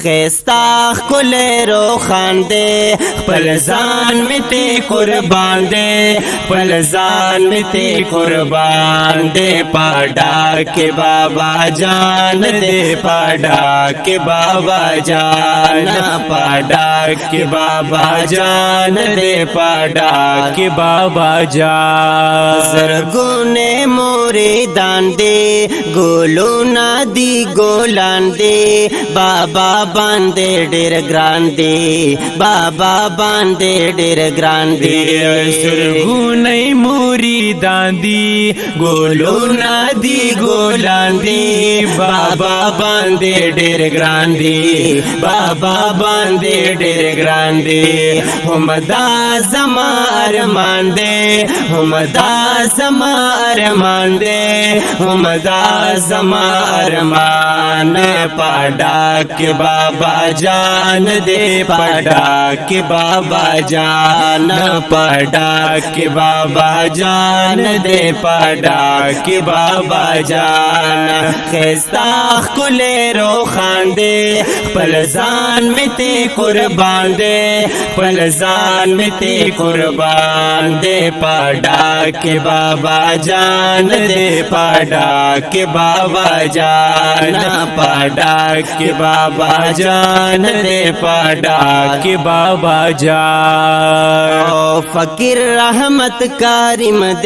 خیستا خلے روخان دے پلزان میں تے قربان دے پلزان میں تے قربان دے پاڑا کے بابا جان دے پاڑا کے بابا جان پاڑا کے بابا جان دے پاڑا کے بابا جان زرگونے موریدان دے گولو نادی گولان دے بابا باندے ډیر ګران دی بابا باندې ډیر ګران دی سرغونی موریدان دی ګولونا دی ګولان دی بابا باندې ډیر ګران دی بابا باندې ډیر ګران دی همدا زما ارمان دی همدا زما ارمان دی همدا زما ارمان پاڑا کے بابا جان دے پاڑا کے بابا جان پاڑا کے بابا جان دے پاڑا کے بابا جان خیستا کلے روخان دے پلزان میں تے قربان دے پلزان میں تے قربان دے پاڑا کے بابا جان دے پاڑا کے بابا جان پاڑا کے بابا جان دے پاڑا کے بابا جان فقیر رحمت کارم